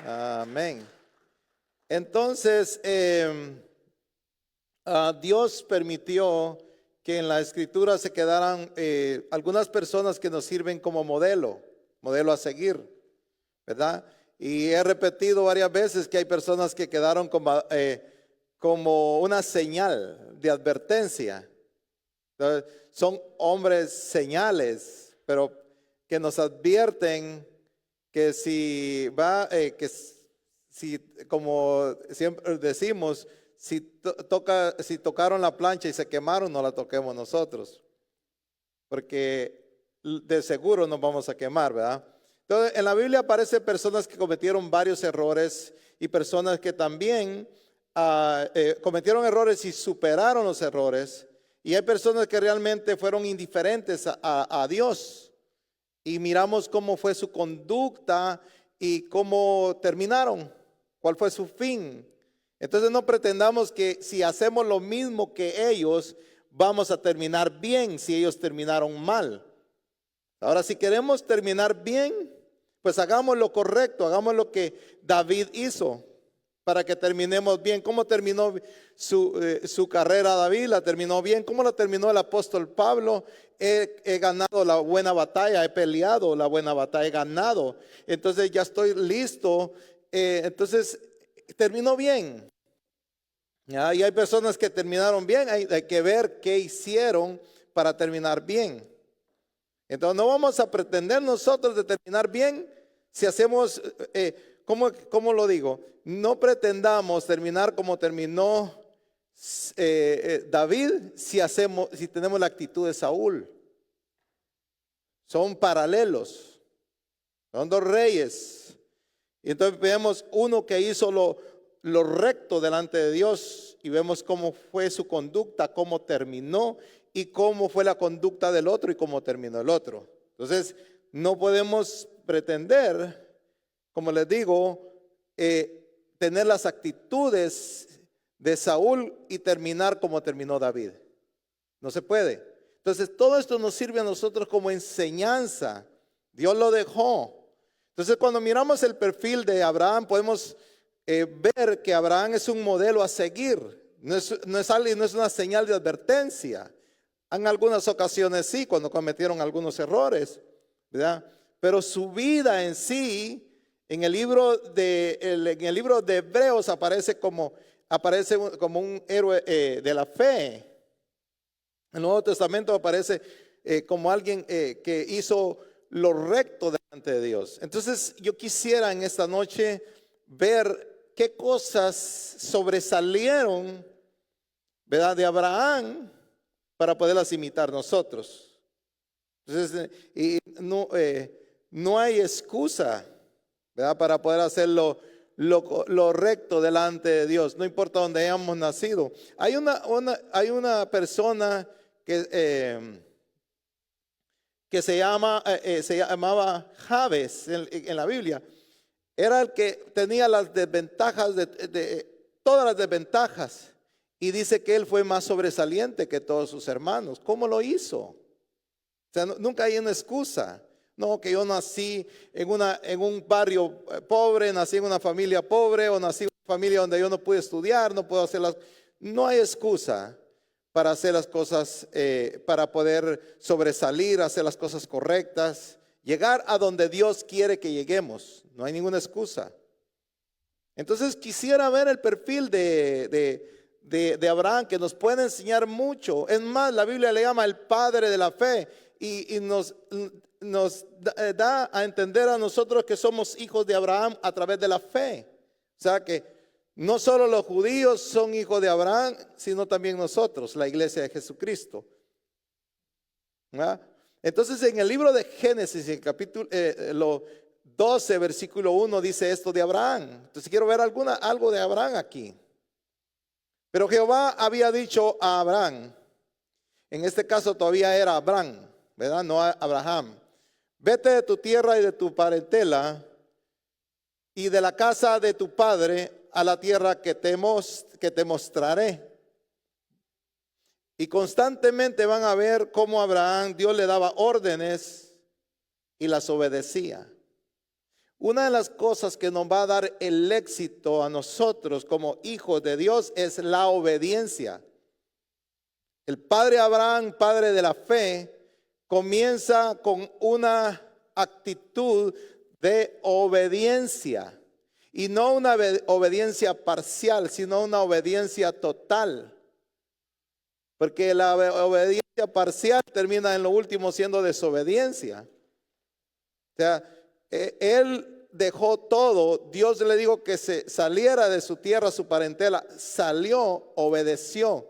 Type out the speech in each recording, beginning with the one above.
Amén. Entonces, Dios permitió que en la escritura se quedaran algunas personas que nos sirven como modelo a seguir, ¿verdad? Y he repetido varias veces que hay personas que quedaron como una señal de advertencia. Entonces, son hombres señales, pero que nos advierten que si si, como siempre decimos, si tocaron la plancha y se quemaron, no la toquemos nosotros, porque de seguro nos vamos a quemar, ¿verdad? Entonces, en la Biblia aparecen personas que cometieron varios errores y personas que también cometieron errores y superaron los errores. Y hay personas que realmente fueron indiferentes a Dios. Y miramos cómo fue su conducta y cómo terminaron, cuál fue su fin. Entonces no pretendamos que si hacemos lo mismo que ellos, vamos a terminar bien si ellos terminaron mal. Ahora, si queremos terminar bien, pues hagamos lo correcto, hagamos lo que David hizo para que terminemos bien. ¿Cómo terminó su carrera David? La terminó bien. ¿Cómo la terminó el apóstol Pablo? He ganado la buena batalla, he peleado la buena batalla, he ganado. Entonces ya estoy listo. Entonces terminó bien. ¿Ya? Y hay personas que terminaron bien, hay que ver qué hicieron para terminar bien. Entonces no vamos a pretender nosotros de terminar bien si hacemos, ¿cómo lo digo? No pretendamos terminar como terminó David si tenemos la actitud de Saúl. Son paralelos, son dos reyes. Y entonces vemos uno que hizo lo recto delante de Dios y vemos cómo fue su conducta, cómo terminó y cómo fue la conducta del otro y cómo terminó el otro. Entonces, no podemos pretender, como les digo, tener las actitudes de Saúl y terminar como terminó David. No se puede. Entonces, todo esto nos sirve a nosotros como enseñanza. Dios lo dejó. Entonces, cuando miramos el perfil de Abraham, podemos ver que Abraham es un modelo a seguir. No es una señal de advertencia. En algunas ocasiones sí, cuando cometieron algunos errores, ¿verdad? Pero su vida en sí, en el libro de Hebreos aparece como un héroe de la fe. En el Nuevo Testamento aparece como alguien que hizo lo recto delante de Dios. Entonces yo quisiera en esta noche ver qué cosas sobresalieron, ¿verdad?, de Abraham para poderlas imitar nosotros. Entonces, no hay excusa, ¿verdad?, para poder hacerlo lo recto delante de Dios, no importa dónde hayamos nacido. Hay una persona que se llamaba Jabes en la Biblia. Era el que tenía las desventajas todas las desventajas. Y dice que él fue más sobresaliente que todos sus hermanos. ¿Cómo lo hizo? O sea, nunca hay una excusa. No, que yo nací en un barrio pobre, nací en una familia pobre, o nací en una familia donde yo no pude estudiar, no puedo hacer No hay excusa para hacer las cosas, para poder sobresalir, hacer las cosas correctas, llegar a donde Dios quiere que lleguemos. No hay ninguna excusa. Entonces quisiera ver el perfil de Abraham, que nos puede enseñar mucho. Es más, la Biblia le llama el padre de la fe y nos da a entender a nosotros que somos hijos de Abraham a través de la fe. O sea que no solo los judíos son hijos de Abraham, sino también nosotros, la iglesia de Jesucristo. ¿verdad? Entonces en el libro de Génesis, en el capítulo 12, versículo 1, dice esto de Abraham. Entonces quiero ver algo de Abraham aquí. Pero Jehová había dicho a Abraham, en este caso todavía era Abraham, ¿verdad? No Abraham. Vete de tu tierra y de tu parentela y de la casa de tu padre a la tierra que te mostraré. Y constantemente van a ver cómo Abraham, Dios le daba órdenes y las obedecía. Una de las cosas que nos va a dar el éxito a nosotros como hijos de Dios es la obediencia. El padre Abraham, padre de la fe, comienza con una actitud de obediencia. Y no una obediencia parcial, sino una obediencia total. Porque la obediencia parcial termina en lo último siendo desobediencia. O sea, él dejó todo. Dios le dijo que se saliera de su tierra, su parentela. Salió, obedeció.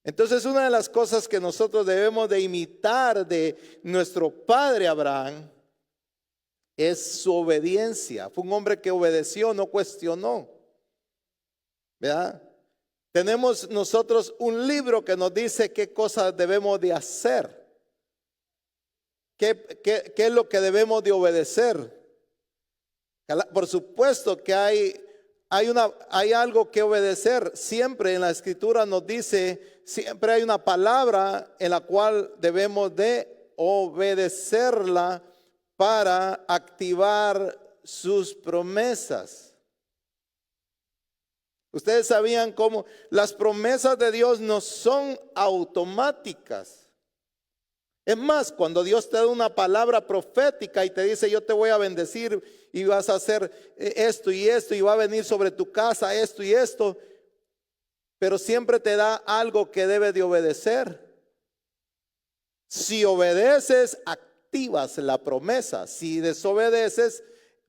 Entonces, una de las cosas que nosotros debemos de imitar de nuestro padre Abraham es su obediencia. Fue un hombre que obedeció, no cuestionó. ¿Verdad? Tenemos nosotros un libro que nos dice qué cosas debemos de hacer. ¿Qué es lo que debemos de obedecer? Por supuesto que hay algo que obedecer. Siempre en la escritura nos dice, siempre hay una palabra en la cual debemos de obedecerla para activar sus promesas. Ustedes sabían cómo las promesas de Dios no son automáticas. Es más, cuando Dios te da una palabra profética y te dice, yo te voy a bendecir y vas a hacer esto y esto y va a venir sobre tu casa esto y esto, pero siempre te da algo que debes de obedecer. Si obedeces, activas la promesa. Si desobedeces,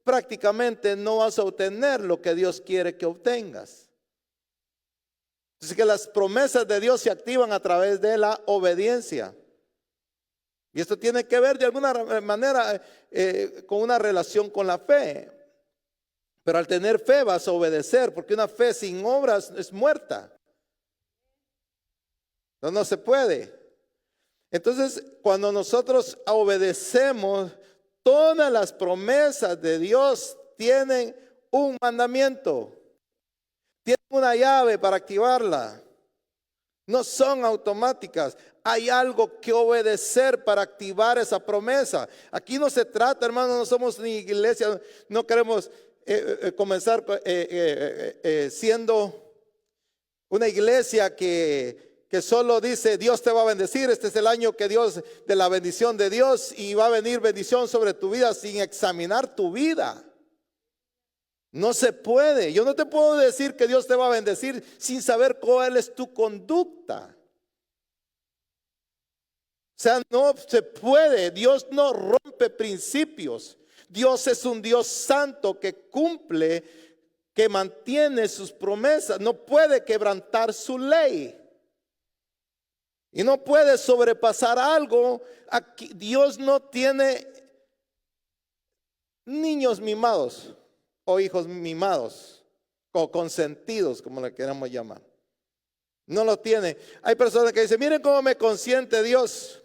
prácticamente no vas a obtener lo que Dios quiere que obtengas. Así que las promesas de Dios se activan a través de la obediencia. Y esto tiene que ver de alguna manera con una relación con la fe. Pero al tener fe vas a obedecer, porque una fe sin obras es muerta. No se puede. Entonces, cuando nosotros obedecemos, todas las promesas de Dios tienen un mandamiento. Tienen una llave para activarla. No son automáticas. Hay algo que obedecer para activar esa promesa. Aquí no se trata, hermano, no somos ni iglesia, no queremos comenzar siendo una iglesia que solo dice Dios te va a bendecir, este es el año que Dios, de la bendición de Dios, y va a venir bendición sobre tu vida sin examinar tu vida. No se puede. Yo no te puedo decir que Dios te va a bendecir sin saber cuál es tu conducta. O sea, no se puede. Dios no rompe principios. Dios es un Dios santo que cumple, que mantiene sus promesas. No puede quebrantar su ley. Y no puede sobrepasar algo. Aquí Dios no tiene niños mimados o hijos mimados o consentidos, como le queramos llamar. No lo tiene. Hay personas que dicen, miren cómo me consiente Dios.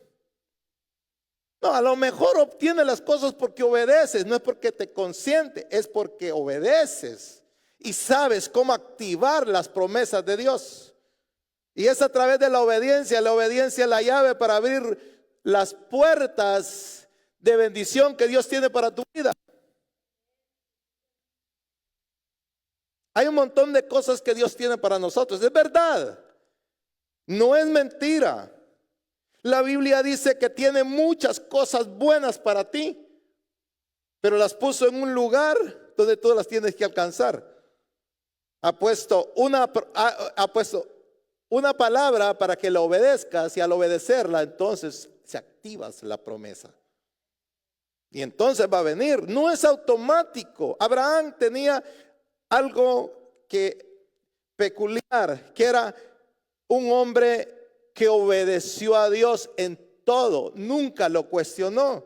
No, a lo mejor obtiene las cosas porque obedeces, no es porque te consiente, es porque obedeces y sabes cómo activar las promesas de Dios. Y es a través de la obediencia es la llave para abrir las puertas de bendición que Dios tiene para tu vida. Hay un montón de cosas que Dios tiene para nosotros, es verdad, no es mentira. La Biblia dice que tiene muchas cosas buenas para ti, pero las puso en un lugar donde tú las tienes que alcanzar. Ha puesto una palabra para que la obedezcas, y al obedecerla entonces se activas la promesa. Y entonces va a venir, no es automático. Abraham tenía algo peculiar, que era un hombre que obedeció a Dios en todo, nunca lo cuestionó.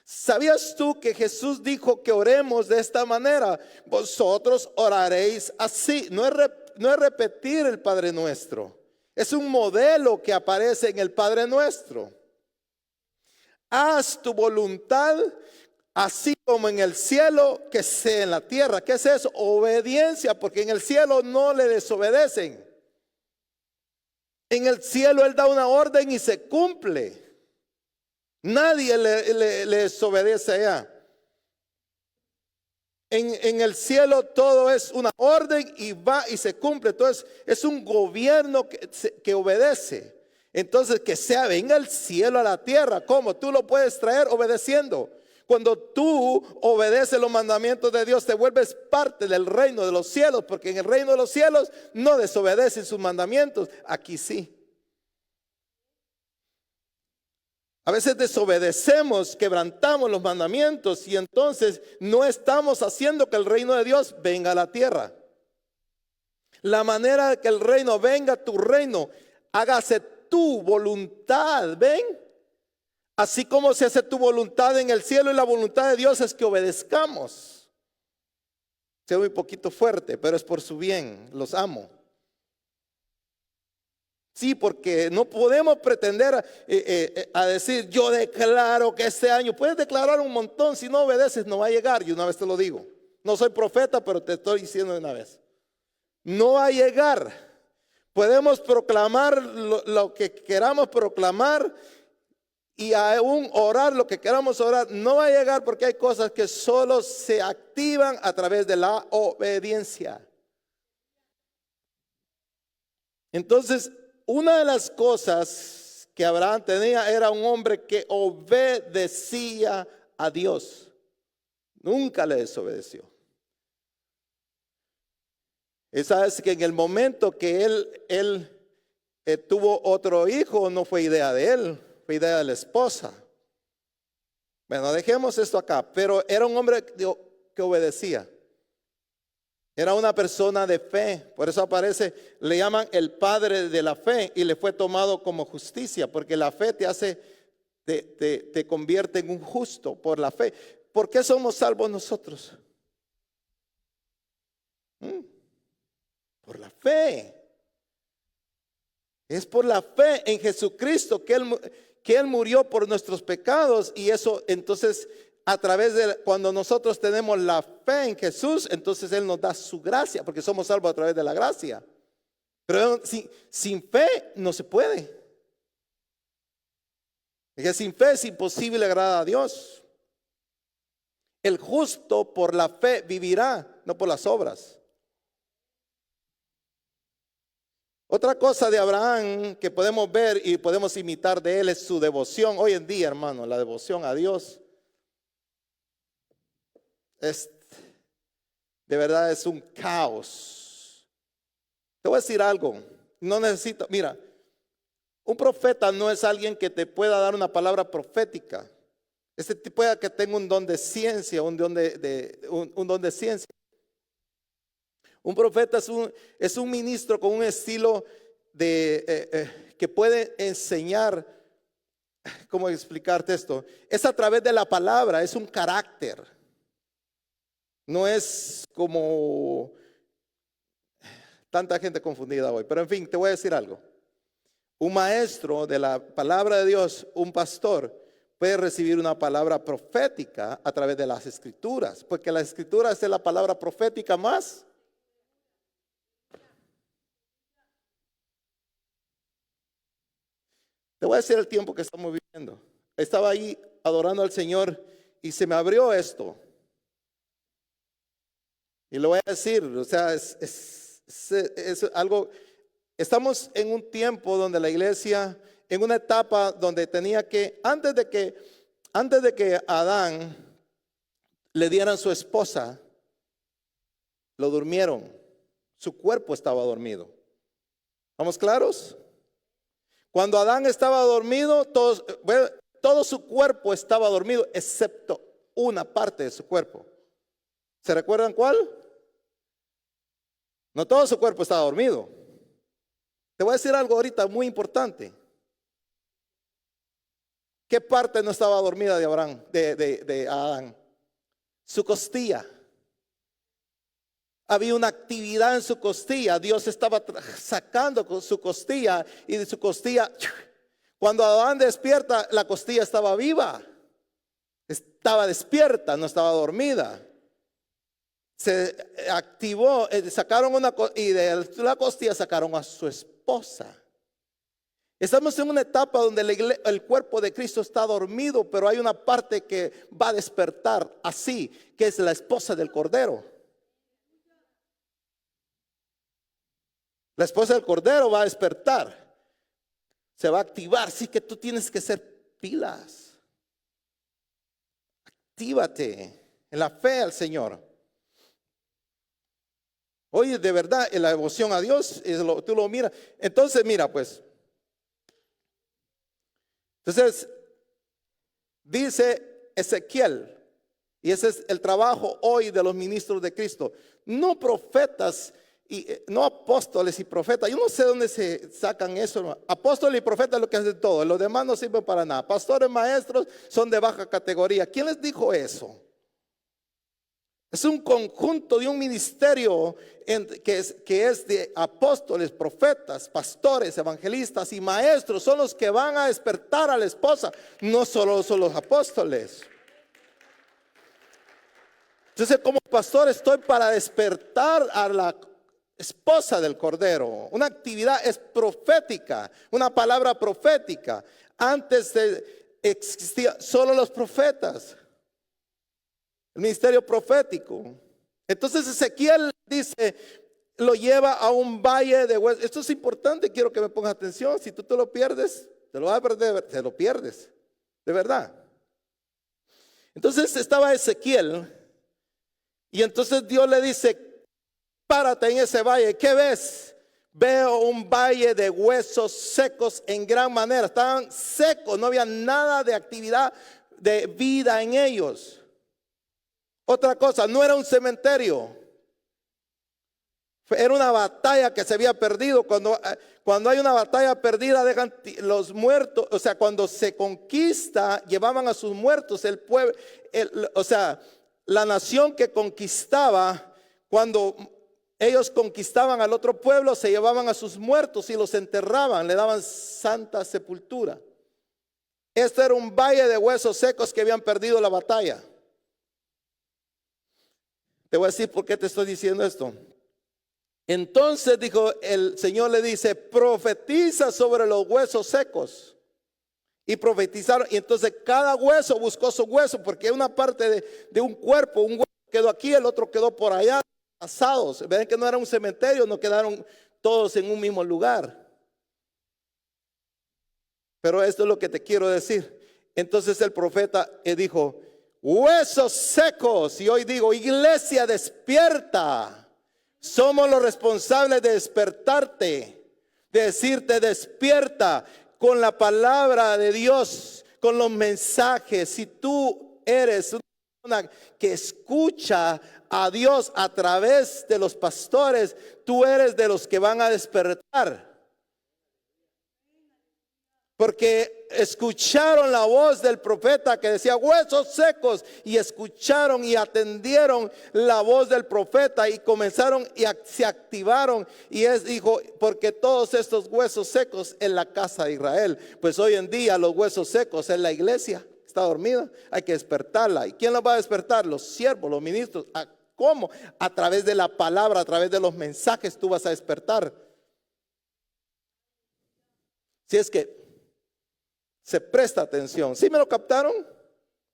¿Sabías tú que Jesús dijo que oremos de esta manera? Vosotros oraréis así. No es repetir el Padre Nuestro, es un modelo que aparece en el Padre Nuestro. Haz tu voluntad, así como en el cielo, que sea en la tierra. ¿Qué es eso? Obediencia, porque en el cielo no le desobedecen. En el cielo Él da una orden y se cumple. Nadie le desobedece allá. En el cielo todo es una orden y va y se cumple. Entonces es un gobierno que obedece. Entonces que sea, venga el cielo a la tierra. ¿Cómo? Tú lo puedes traer obedeciendo. Cuando tú obedeces los mandamientos de Dios, te vuelves parte del reino de los cielos, porque en el reino de los cielos no desobedecen sus mandamientos. Aquí sí. A veces desobedecemos, quebrantamos los mandamientos y entonces no estamos haciendo que el reino de Dios venga a la tierra. La manera de que el reino venga, tu reino, hágase tu voluntad, ¿ven? Así como se hace tu voluntad en el cielo, y la voluntad de Dios es que obedezcamos. Sea muy poquito fuerte, pero es por su bien, los amo. Sí, porque no podemos pretender a decir, yo declaro que este año, puedes declarar un montón, si no obedeces no va a llegar, y una vez te lo digo. No soy profeta, pero te estoy diciendo de una vez. No va a llegar. Podemos proclamar lo que queramos proclamar y aún orar lo que queramos orar. No va a llegar porque hay cosas que solo se activan a través de la obediencia. Entonces, una de las cosas que Abraham tenía era un hombre que obedecía a Dios. Nunca le desobedeció. Y sabes que en el momento que él tuvo otro hijo, no fue idea de él, fue idea de la esposa. Bueno, dejemos esto acá, pero era un hombre que obedecía. Era una persona de fe, por eso aparece, le llaman el padre de la fe y le fue tomado como justicia, porque la fe te hace, te convierte en un justo por la fe. ¿Por qué somos salvos nosotros? Por la fe. Es por la fe en Jesucristo que Él murió por nuestros pecados y eso entonces... A través de cuando nosotros tenemos la fe en Jesús, entonces Él nos da su gracia, porque somos salvos a través de la gracia. Pero sin fe no se puede. Porque sin fe es imposible agradar a Dios. El justo por la fe vivirá, no por las obras. Otra cosa de Abraham que podemos ver y podemos imitar de él es su devoción. Hoy en día, hermano, la devoción a Dios de verdad es un caos. Te voy a decir algo. No necesito, mira, un profeta no es alguien que te pueda dar una palabra profética. Este tipo pueda que tenga un don de ciencia, un don de ciencia. Un profeta es un ministro con un estilo que puede enseñar. ¿Cómo explicarte esto? Es a través de la palabra, es un carácter. No es como tanta gente confundida hoy. Pero en fin, te voy a decir algo. Un maestro de la palabra de Dios, un pastor, puede recibir una palabra profética a través de las escrituras. Porque la escritura es la palabra profética más. Te voy a decir el tiempo que estamos viviendo. Estaba ahí adorando al Señor y se me abrió esto. Y lo voy a decir, o sea, es algo, estamos en un tiempo donde la iglesia, en una etapa donde tenía que, antes de que a Adán le dieran su esposa, lo durmieron, su cuerpo estaba dormido. ¿Estamos claros? Cuando Adán estaba dormido, todo su cuerpo estaba dormido, excepto una parte de su cuerpo. ¿Se recuerdan cuál? No todo su cuerpo estaba dormido. Te voy a decir algo ahorita muy importante. ¿Qué parte no estaba dormida de Abraham, de Adán? Su costilla. Había una actividad en su costilla. Dios estaba sacando con su costilla y de su costilla. Cuando Adán despierta, la costilla estaba viva. Estaba despierta, no estaba dormida. Se activó, sacaron y de la costilla sacaron a su esposa. Estamos en una etapa donde el cuerpo de Cristo está dormido, pero hay una parte que va a despertar así, que es la esposa del Cordero. La esposa del Cordero va a despertar, se va a activar. Así que tú tienes que ser pilas. Actívate en la fe al Señor. Oye, de verdad, en la devoción a Dios, tú lo miras. Entonces, mira, pues. Entonces, dice Ezequiel, y ese es el trabajo hoy de los ministros de Cristo, no profetas, y no apóstoles y profetas. Yo no sé dónde se sacan eso, hermano. Apóstoles y profetas es lo que hacen todo, los demás no sirven para nada. Pastores, maestros son de baja categoría. ¿Quién les dijo eso? Es un conjunto de un ministerio que es de apóstoles, profetas, pastores, evangelistas y maestros. Son los que van a despertar a la esposa. No solo son los apóstoles. Entonces, como pastor estoy para despertar a la esposa del Cordero. Una actividad es profética, una palabra profética. Antes existía solo los profetas. El ministerio profético. Entonces Ezequiel dice, lo lleva a un valle de huesos. Esto es importante, quiero que me pongas atención. Si tú te lo pierdes, te lo vas a perder, te lo pierdes, de verdad. Entonces estaba Ezequiel y entonces Dios le dice, párate en ese valle. ¿Qué ves? Veo un valle de huesos secos en gran manera. Estaban secos, no había nada de actividad de vida en ellos. Otra cosa, no era un cementerio. Era una batalla que se había perdido. Cuando hay una batalla perdida, dejan los muertos. O sea, cuando se conquista, llevaban a sus muertos. El pueblo, o sea, la nación que conquistaba, cuando ellos conquistaban al otro pueblo, se llevaban a sus muertos y los enterraban, le daban santa sepultura. Este era un valle de huesos secos que habían perdido la batalla. Te voy a decir por qué te estoy diciendo esto. Entonces dijo, el Señor le dice, profetiza sobre los huesos secos. Y profetizaron, y entonces cada hueso buscó su hueso, porque una parte de un cuerpo, un hueso quedó aquí, el otro quedó por allá, asados. Ven que no era un cementerio, no quedaron todos en un mismo lugar. Pero esto es lo que te quiero decir. Entonces el profeta dijo, huesos secos, y hoy digo, iglesia despierta. Somos los responsables de despertarte, de decirte despierta con la palabra de Dios, con los mensajes. Si tú eres una persona que escucha a Dios a través de los pastores, tú eres de los que van a despertar. Porque escucharon la voz del profeta que decía huesos secos, y escucharon y atendieron la voz del profeta y comenzaron y se activaron. Y dijo, porque todos estos huesos secos en la casa de Israel. Pues hoy en día los huesos secos en la iglesia está dormida, hay que despertarla. ¿Y quién los va a despertar? Los siervos, los ministros. ¿Cómo? A través de la palabra, a través de los mensajes tú vas a despertar. Si es que se presta atención. ¿Sí me lo captaron?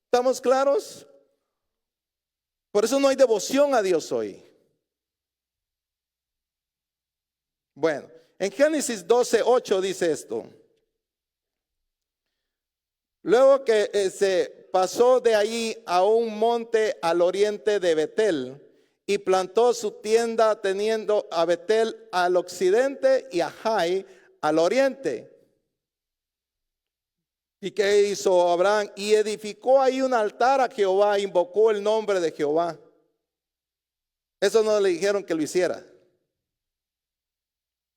¿Estamos claros? Por eso no hay devoción a Dios hoy. Bueno, en Génesis 12:8 dice esto. Luego que se pasó de ahí a un monte al oriente de Betel y plantó su tienda teniendo a Betel al occidente y a Jai al oriente. ¿Y qué hizo Abraham? Y edificó ahí un altar a Jehová, invocó el nombre de Jehová. Eso no le dijeron que lo hiciera.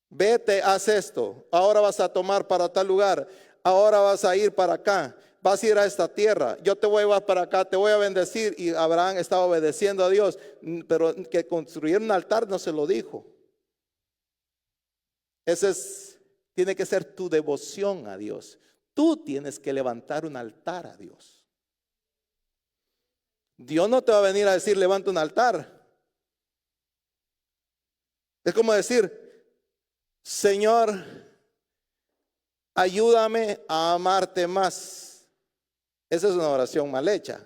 Vete, haz esto. Ahora vas a tomar para tal lugar. Ahora vas a ir para acá. Vas a ir a esta tierra. Yo te voy a llevar para acá, te voy a bendecir. Y Abraham estaba obedeciendo a Dios. Pero que construir un altar no se lo dijo. Tiene que ser tu devoción a Dios. Tú tienes que levantar un altar a Dios. Dios no te va a venir a decir levanta un altar. Es como decir, Señor, ayúdame a amarte más. Esa es una oración mal hecha.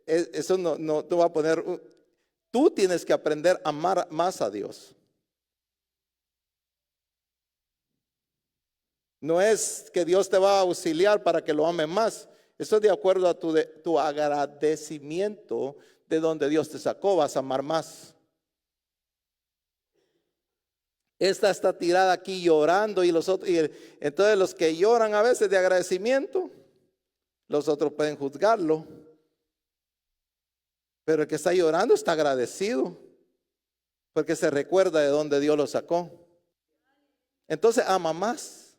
Eso no te va a poner. Tú tienes que aprender a amar más a Dios. No es que Dios te va a auxiliar para que lo ames más. Eso es de acuerdo a tu agradecimiento de donde Dios te sacó. Vas a amar más. Esta está tirada aquí llorando y entonces los que lloran a veces de agradecimiento, los otros pueden juzgarlo. Pero el que está llorando está agradecido porque se recuerda de dónde Dios lo sacó. Entonces ama más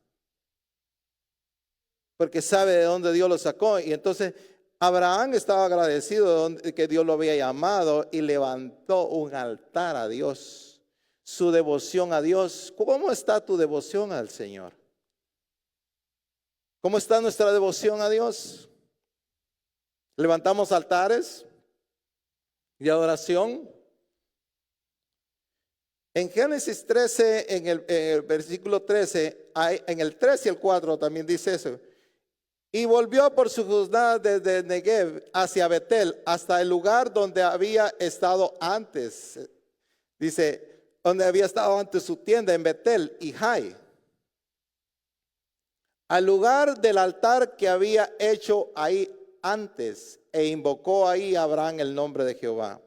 porque sabe de dónde Dios lo sacó. Y entonces Abraham estaba agradecido de que Dios lo había llamado y levantó un altar a Dios. Su devoción a Dios. ¿Cómo está tu devoción al Señor? ¿Cómo está nuestra devoción a Dios? ¿Levantamos altares de adoración? En Génesis 13, en el versículo 13, en el 3 y el 4 también dice eso. Y volvió por su jornada desde Negev hacia Betel, hasta el lugar donde había estado antes. Dice, donde había estado antes su tienda en Betel y Jai. Al lugar del altar que había hecho ahí antes, e invocó ahí a Abraham el nombre de Jehová.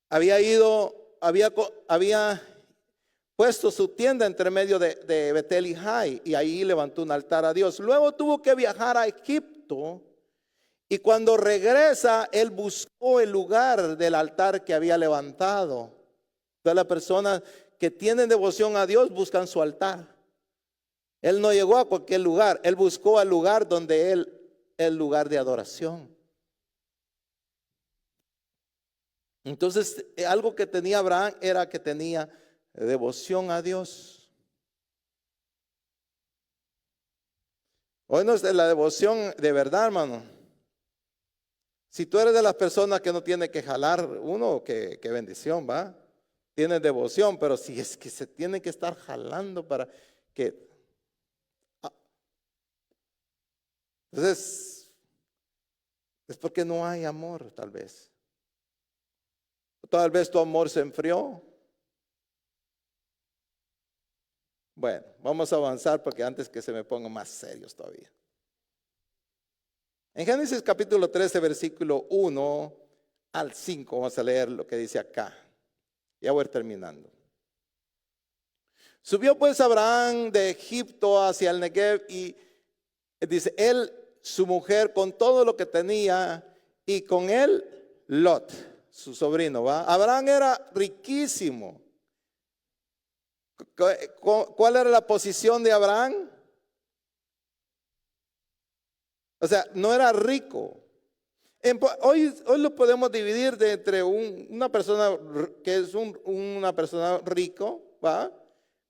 Había puesto su tienda entre medio de Betel y Jai, y ahí levantó un altar a Dios. Luego tuvo que viajar a Egipto, y cuando regresa, él buscó el lugar del altar que había levantado. Todas las personas que tienen devoción a Dios buscan su altar. Él no llegó a cualquier lugar, él buscó el lugar donde el lugar de adoración. Entonces, algo que tenía Abraham era que tenía devoción a Dios. Hoy no es de la devoción de verdad, hermano. Si tú eres de las personas que no tiene que jalar uno, qué bendición, ¿va? Tienes devoción, pero si es que se tiene que estar jalando para que... Entonces, es porque no hay amor, tal vez. Tal vez tu amor se enfrió. Bueno, vamos a avanzar porque antes que se me pongan más serios todavía. En Génesis capítulo 13, versículo 1 al 5, vamos a leer lo que dice acá. Ya voy a ir terminando. Subió pues Abraham de Egipto hacia el Negev y dice, él, su mujer, con todo lo que tenía, y con él Lot, su sobrino, ¿va? Abraham era riquísimo. ¿Cuál era la posición de Abraham? O sea, no era rico. Hoy lo podemos dividir entre una persona que es una persona rico, ¿va?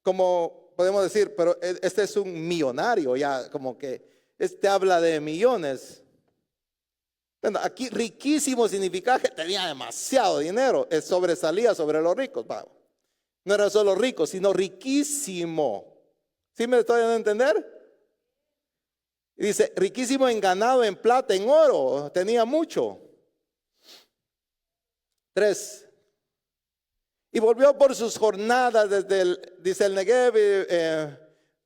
Como podemos decir, pero este es un millonario, ya como que este habla de millones. Bueno, aquí riquísimo significa que tenía demasiado dinero, sobresalía sobre los ricos, ¿va? No era solo rico, sino riquísimo. ¿Sí me estoy dando a entender? Y dice, riquísimo en ganado, en plata, en oro, tenía mucho. 3. Y volvió por sus jornadas desde dice el Negev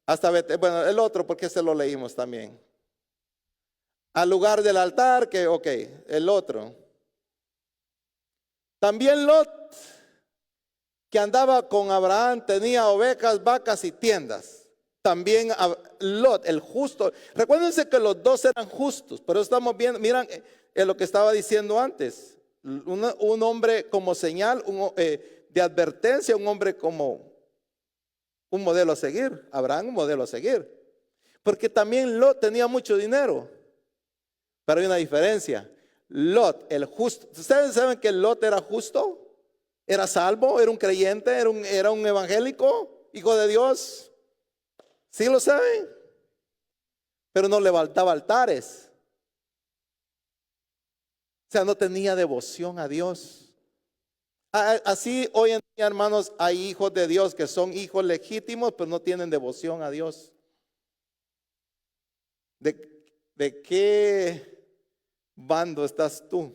hasta Betel. Bueno, el otro, porque ese lo leímos también. Al lugar del altar, el otro. También Lot, que andaba con Abraham, tenía ovejas, vacas y tiendas. También Lot, el justo. Recuérdense que los dos eran justos, pero estamos viendo, miran lo que estaba diciendo antes. Un hombre como señal de advertencia, un hombre como un modelo a seguir. Abraham, un modelo a seguir. Porque también Lot tenía mucho dinero. Pero hay una diferencia. Lot, el justo. ¿Ustedes saben que Lot era justo? Era salvo, era un creyente, era un evangélico, hijo de Dios. ¿Sí lo saben? Pero no levantaba altares. O sea, no tenía devoción a Dios. Así hoy en hermanos, hay hijos de Dios que son hijos legítimos, pero no tienen devoción a Dios. ¿De qué bando estás tú?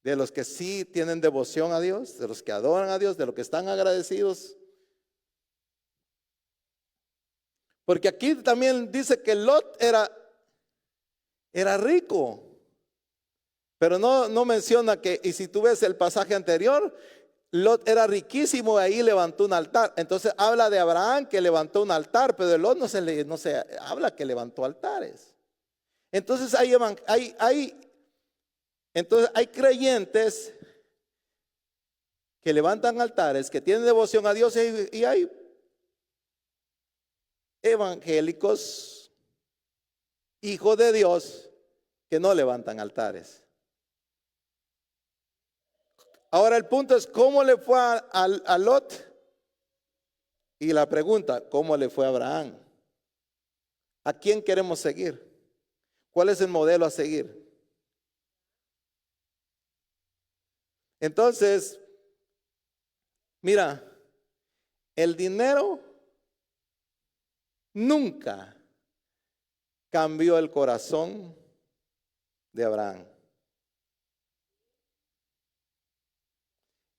¿De los que sí tienen devoción a Dios? ¿De los que adoran a Dios? ¿De los que están agradecidos? Porque aquí también dice que Lot era rico. Pero no menciona que, y si tú ves el pasaje anterior, Lot era riquísimo y ahí levantó un altar. Entonces habla de Abraham que levantó un altar, pero de Lot no se habla que levantó altares. Entonces hay creyentes que levantan altares, que tienen devoción a Dios, y hay evangélicos, hijos de Dios, que no levantan altares. Ahora el punto es, ¿cómo le fue a Lot? Y la pregunta, ¿cómo le fue a Abraham? ¿A quién queremos seguir? ¿Cuál es el modelo a seguir? Entonces, mira, el dinero nunca cambió el corazón de Abraham.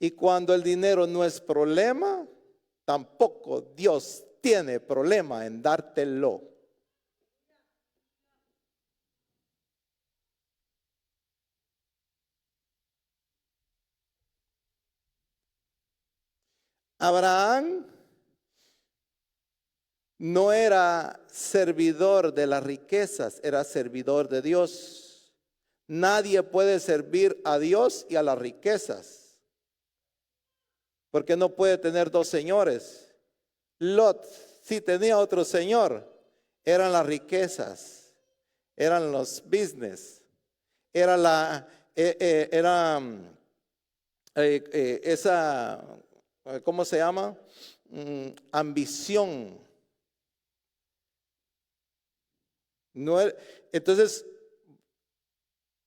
Y cuando el dinero no es problema, tampoco Dios tiene problema en dártelo. Abraham no era servidor de las riquezas, era servidor de Dios. Nadie puede servir a Dios y a las riquezas, porque no puede tener dos señores. Lot sí tenía otro señor, eran las riquezas, eran los business, era esa, ¿cómo se llama? Ambición. Entonces,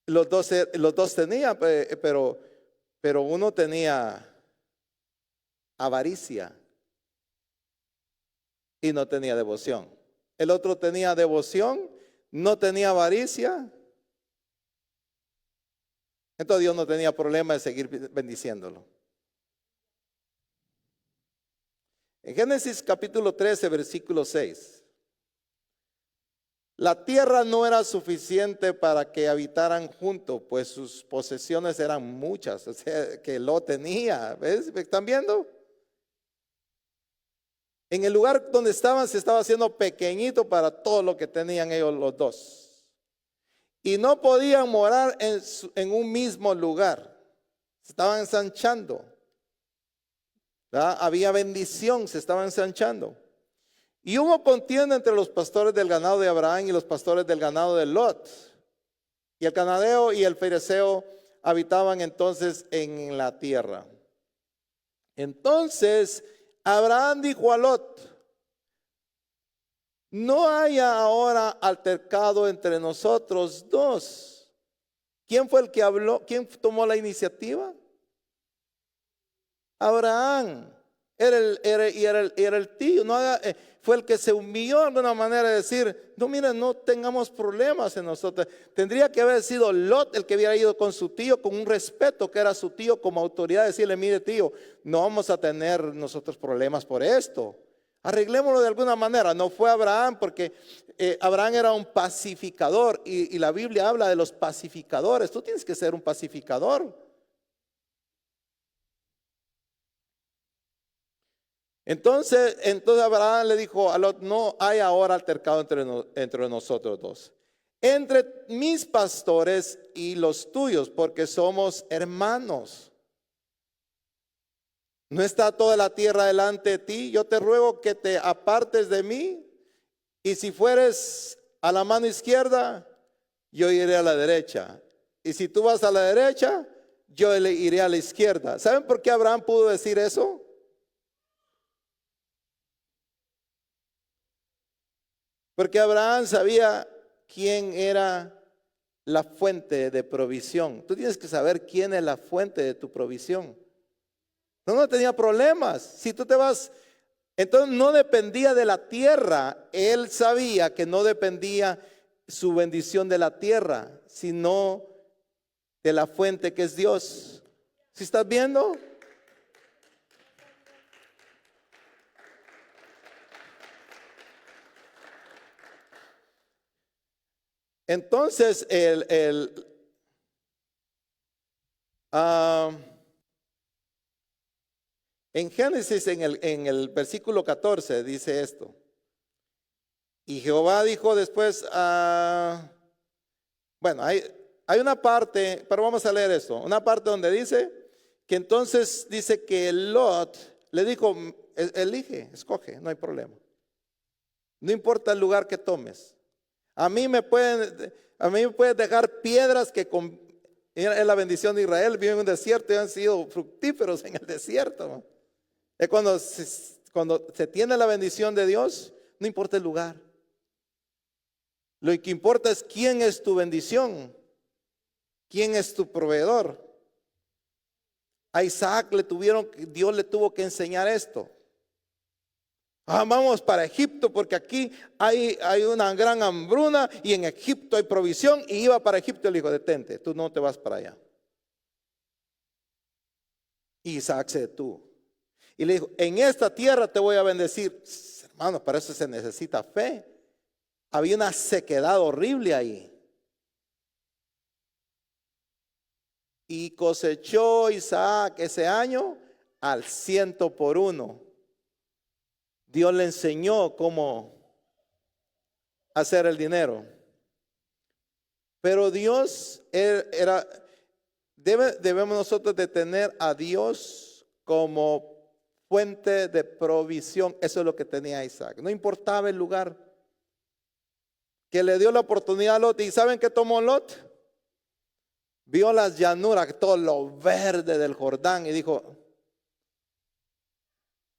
los dos tenían, pero uno tenía avaricia y no tenía devoción. El otro tenía devoción, no tenía avaricia. Entonces Dios no tenía problema de seguir bendiciéndolo. En Génesis capítulo 13, versículo 6. La tierra no era suficiente para que habitaran juntos, pues sus posesiones eran muchas, o sea, que Lot tenía. ¿Ves? ¿Están viendo? En el lugar donde estaban se estaba haciendo pequeñito para todo lo que tenían ellos los dos. Y no podían morar en un mismo lugar. Se estaban ensanchando. ¿Verdad? Había bendición, se estaban ensanchando. Y hubo contienda entre los pastores del ganado de Abraham y los pastores del ganado de Lot. Y el cananeo y el fereceo habitaban entonces en la tierra. Entonces Abraham dijo a Lot: no haya ahora altercado entre nosotros dos. ¿Quién fue el que habló? ¿Quién tomó la iniciativa? Abraham. Era el tío. Fue el que se humilló de alguna manera de decir: no, mira, no tengamos problemas en nosotros. Tendría que haber sido Lot el que hubiera ido con su tío, con un respeto que era su tío como autoridad, decirle: mire, tío, no vamos a tener nosotros problemas por esto. Arreglémoslo de alguna manera. No fue Abraham, porque Abraham era un pacificador y la Biblia habla de los pacificadores. Tú tienes que ser un pacificador. Entonces Abraham le dijo a Lot: no hay ahora altercado entre nosotros dos, entre mis pastores y los tuyos, porque somos hermanos. ¿No está toda la tierra delante de ti? Yo te ruego que te apartes de mí, y si fueres a la mano izquierda, yo iré a la derecha, y si tú vas a la derecha, yo iré a la izquierda. ¿Saben por qué Abraham pudo decir eso? Porque Abraham sabía quién era la fuente de provisión. Tú tienes que saber quién es la fuente de tu provisión. No tenía problemas. Si tú te vas, entonces no dependía de la tierra. Él sabía que no dependía su bendición de la tierra, sino de la fuente que es Dios. ¿Sí estás viendo? Entonces, en Génesis, en el versículo 14, dice esto. Y Jehová dijo después, bueno, hay una parte, pero vamos a leer esto. Una parte donde dice que entonces dice que Lot le dijo, elige, escoge, no hay problema. No importa el lugar que tomes. A mí me puedes dejar piedras que es la bendición de Israel. Viven en un desierto y han sido fructíferos en el desierto. Es cuando se tiene la bendición de Dios, no importa el lugar. Lo que importa es quién es tu bendición, quién es tu proveedor. A Isaac Dios le tuvo que enseñar esto. Vamos para Egipto porque aquí hay una gran hambruna y en Egipto hay provisión. Y iba para Egipto y le dijo, detente, tú no te vas para allá. Y Isaac se detuvo. Y le dijo, en esta tierra te voy a bendecir. Hermanos, para eso se necesita fe. Había una sequedad horrible ahí. Y cosechó Isaac ese año al 100 por 1. Dios le enseñó cómo hacer el dinero. Pero Dios debemos nosotros de tener a Dios como fuente de provisión. Eso es lo que tenía Isaac. No importaba el lugar. Que le dio la oportunidad a Lot. ¿Y saben qué tomó Lot? Vio las llanuras, todo lo verde del Jordán y dijo,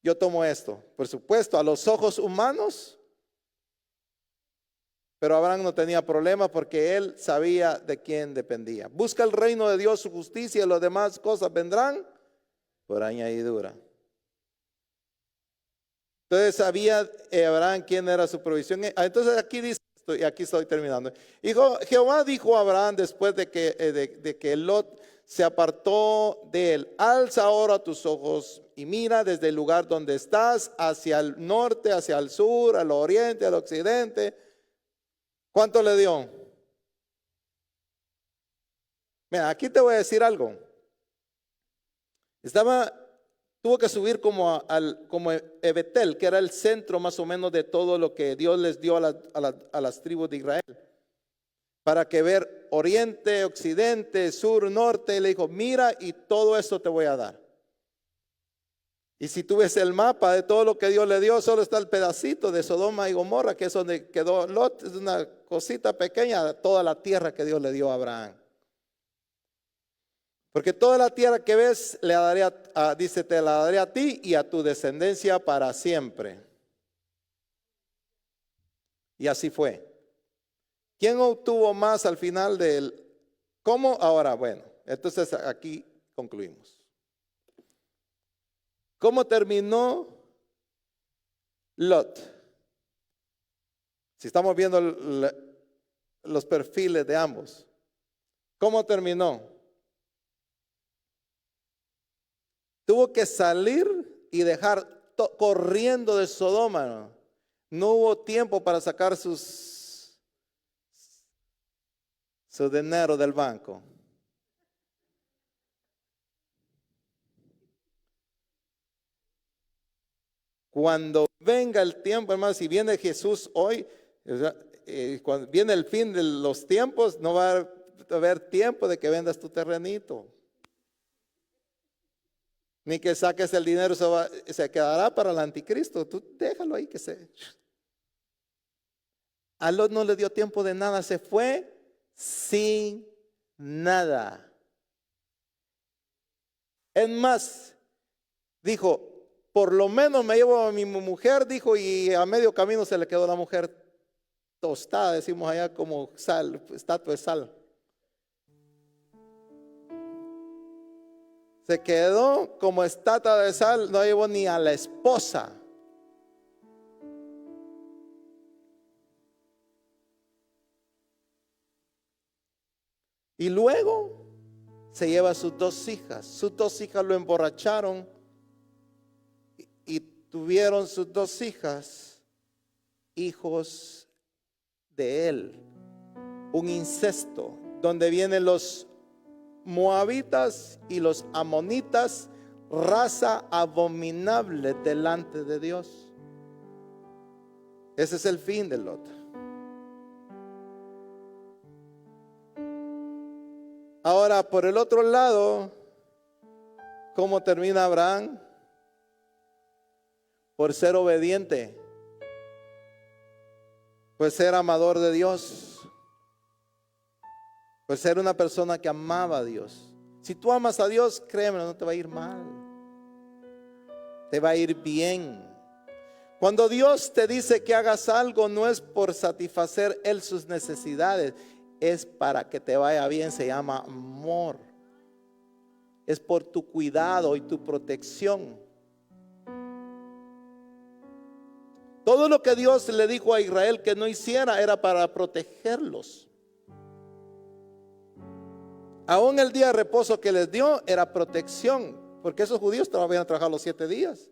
yo tomo esto. Por supuesto, a los ojos humanos. Pero Abraham no tenía problema porque él sabía de quién dependía. Busca el reino de Dios, su justicia y las demás cosas vendrán por añadidura. Entonces sabía Abraham quién era su provisión. Entonces aquí dice, y aquí estoy terminando. Jehová dijo a Abraham después de que Lot se apartó de él, alza ahora tus ojos y mira desde el lugar donde estás hacia el norte, hacia el sur, al oriente, al occidente. ¿Cuánto le dio? Mira, aquí te voy a decir algo. Tuvo que subir como Betel, que era el centro más o menos de todo lo que Dios les dio a las tribus de Israel. Para que ver oriente, occidente, sur, norte, le dijo, mira y todo esto te voy a dar. Y si tú ves el mapa de todo lo que Dios le dio, solo está el pedacito de Sodoma y Gomorra, que es donde quedó Lot, es una cosita pequeña de toda la tierra que Dios le dio a Abraham. Porque toda la tierra que ves, dice, te la daré a ti y a tu descendencia para siempre. Y así fue. ¿Quién obtuvo más al final del? ¿Cómo? Ahora, bueno, entonces aquí concluimos. ¿Cómo terminó Lot? Si estamos viendo los perfiles de ambos. ¿Cómo terminó? Tuvo que salir y dejar corriendo de Sodoma. No hubo tiempo para sacar su dinero del banco. Cuando venga el tiempo, hermano, si viene Jesús hoy, cuando viene el fin de los tiempos, no va a haber tiempo de que vendas tu terrenito. Ni que saques el dinero, se quedará para el anticristo. Tú déjalo ahí que se. A Lot no le dio tiempo de nada, se fue sin nada. Es más, dijo, por lo menos me llevo a mi mujer, dijo, y a medio camino se le quedó la mujer tostada, decimos allá como sal, estatua de sal. Se quedó como estatua de sal, no llevó ni a la esposa. Y luego se lleva a sus dos hijas. Sus dos hijas lo emborracharon y tuvieron sus dos hijas hijos de él. Un incesto donde vienen los moabitas y los amonitas, raza abominable delante de Dios. Ese es el fin de Lot. Ahora, por el otro lado, ¿cómo termina Abraham? Por ser obediente, por ser amador de Dios, por ser una persona que amaba a Dios. Si tú amas a Dios, créeme, no te va a ir mal, te va a ir bien. Cuando Dios te dice que hagas algo, no es por satisfacer Él sus necesidades, es para que te vaya bien. Se llama amor. Es por tu cuidado y tu protección. Todo lo que Dios le dijo a Israel que no hiciera era para protegerlos. Aún el día de reposo que les dio era protección, porque esos judíos habían a trabajar los 7 días.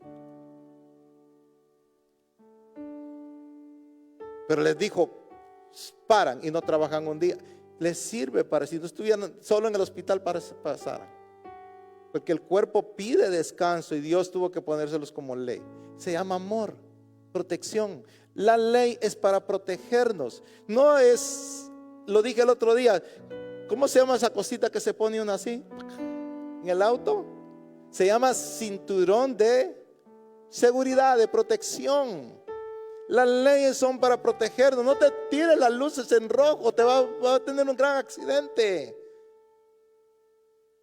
Pero les dijo: paran y no trabajan un día. Les sirve para, si no estuvieran solo en el hospital, para pasar. Porque el cuerpo pide descanso y Dios tuvo que ponérselos como ley. Se llama amor, protección. La ley es para protegernos. No es, lo dije el otro día, ¿cómo se llama esa cosita que se pone uno así en el auto? Se llama cinturón de seguridad, de protección. Las leyes son para protegernos. No te tires las luces en rojo, te va a tener un gran accidente.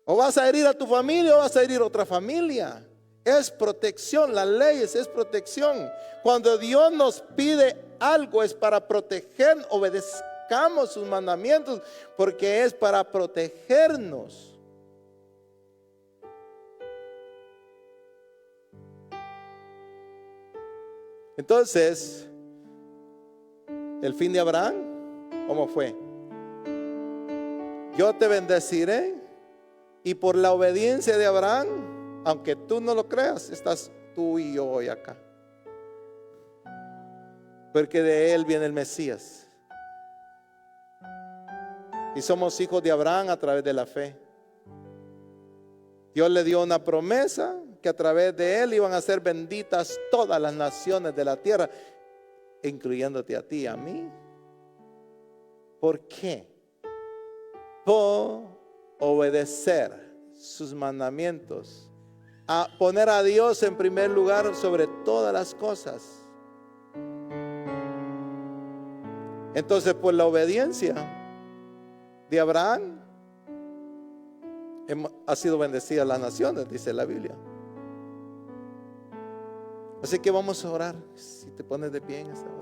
O vas a herir a tu familia o vas a herir a otra familia. Es protección, las leyes es protección. Cuando Dios nos pide algo es para proteger, obedezcamos sus mandamientos, porque es para protegernos. Entonces, el fin de Abraham, ¿cómo fue? Yo te bendeciré, y por la obediencia de Abraham, aunque tú no lo creas, estás tú y yo hoy acá. Porque de él viene el Mesías. Y somos hijos de Abraham a través de la fe. Dios le dio una promesa que a través de él iban a ser benditas todas las naciones de la tierra, incluyéndote a ti y a mí. ¿Por qué? Por obedecer sus mandamientos, a poner a Dios en primer lugar sobre todas las cosas. Entonces, por la obediencia de Abraham ha sido bendecida las naciones, dice la Biblia. Así que vamos a orar. Si te pones de pie en esta hora.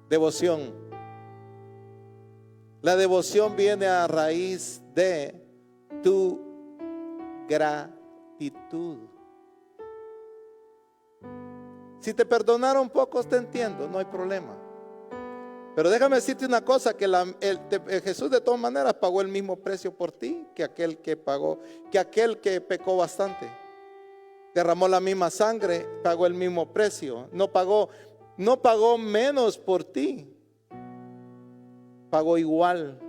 Devoción. La devoción viene a raíz de tu gratitud. Si te perdonaron pocos, te entiendo, no hay problema. Pero déjame decirte una cosa, que Jesús de todas maneras pagó el mismo precio por ti que aquel que pecó bastante. Derramó la misma sangre, pagó el mismo precio. No pagó menos por ti. Pagó igual.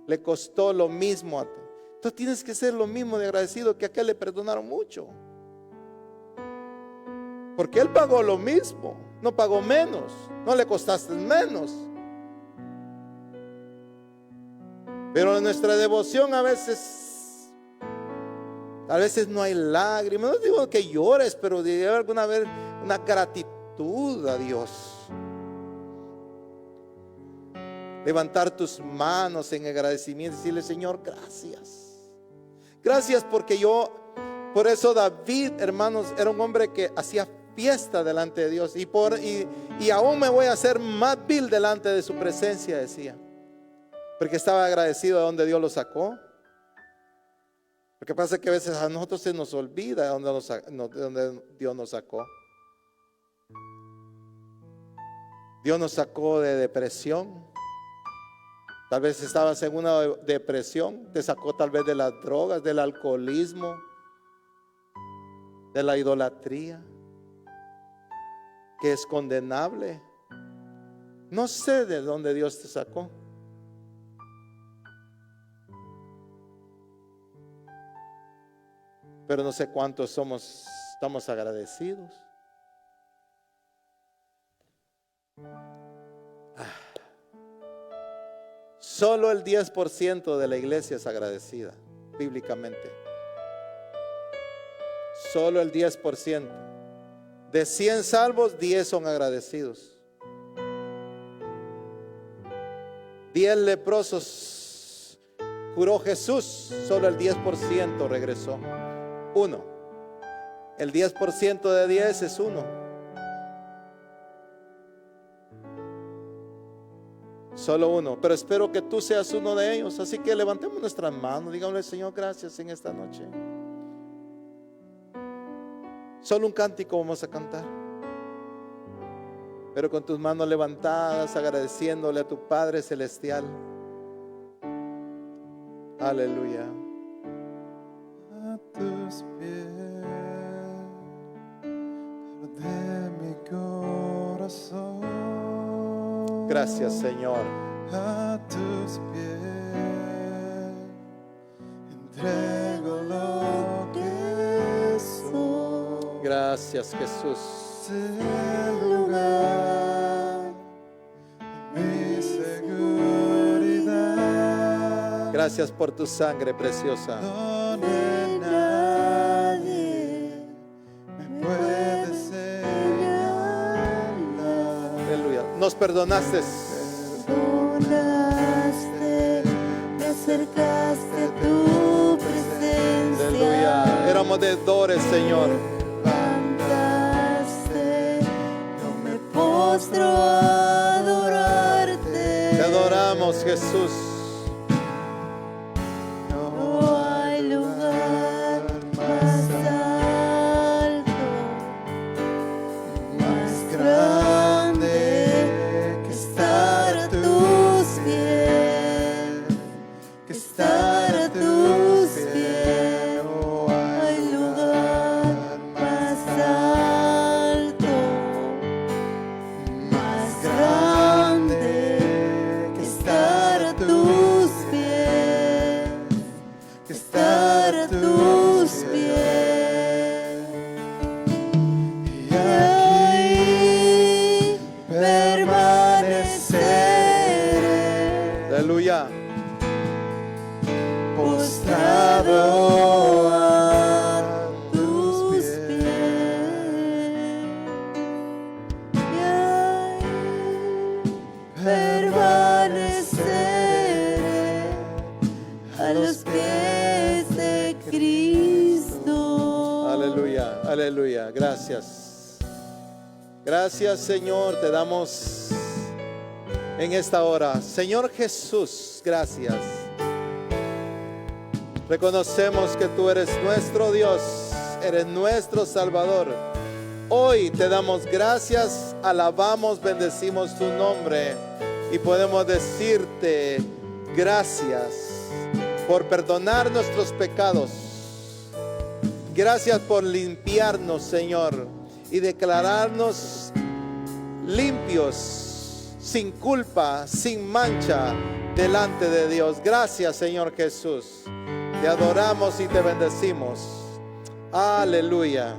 Le costó lo mismo a ti. Tú tienes que ser lo mismo de agradecido que a aquel le perdonaron mucho. Porque él pagó lo mismo, no pagó menos, no le costaste menos. Pero en nuestra devoción a veces no hay lágrimas. No digo que llores, pero debe haber alguna vez una gratitud a Dios. Levantar tus manos en agradecimiento y decirle: Señor, gracias. Gracias porque Por eso David, hermanos, era un hombre que hacía fiesta delante de Dios. Y aún me voy a hacer más vil delante de su presencia, decía. Porque estaba agradecido de donde Dios lo sacó. Lo que pasa es que a veces a nosotros se nos olvida de donde Dios nos sacó. Dios nos sacó de depresión. Tal vez estabas en una depresión. Te sacó tal vez de las drogas, del alcoholismo, de la idolatría, que es condenable. No sé de dónde Dios te sacó. Pero no sé cuántos estamos agradecidos. Solo el 10% de la iglesia es agradecida, bíblicamente. Solo el 10%. De 100 salvos, 10 son agradecidos. 10 leprosos curó Jesús, solo el 10% regresó. 1. El 10% de 10 es 1. Solo 1. Pero espero que tú seas uno de ellos. Así que levantemos nuestras manos. Dígame, Señor, gracias en esta noche. Solo un cántico vamos a cantar. Pero con tus manos levantadas, agradeciéndole a tu Padre Celestial. Aleluya. A tus pies, de mi corazón. Gracias, Señor. A tus pies entrego lo que soy. Gracias, Jesús. Este lugar, mi seguridad. Gracias por tu sangre preciosa. Donde nadie me puede señalar. Aleluya. Nos perdonaste. Perdonaste, me acercaste a tu presencia. Aleluya. Éramos deudores, Señor. Levantaste, yo me postro a adorarte. Te adoramos, Jesús. No hay lugar más alto, más grande que estar a tus pies, que estar a tus pies. No hay lugar más alto, más grande que estar a tus pies, que estar a tus pies. Y aquí permaneceré Aleluya. postrado a tus pies. Y ahí permaneceré a los pies de Cristo. Aleluya, aleluya. Gracias. Gracias, Señor. Te damos en esta hora. Señor Jesús, gracias. Reconocemos que tú eres nuestro Dios, eres nuestro Salvador. Hoy te damos gracias, alabamos, bendecimos tu nombre y podemos decirte gracias por perdonar nuestros pecados. Gracias por limpiarnos, Señor, y declararnos limpios, sin culpa, sin mancha, delante de Dios. Gracias, Señor Jesús. Te adoramos y te bendecimos. Aleluya.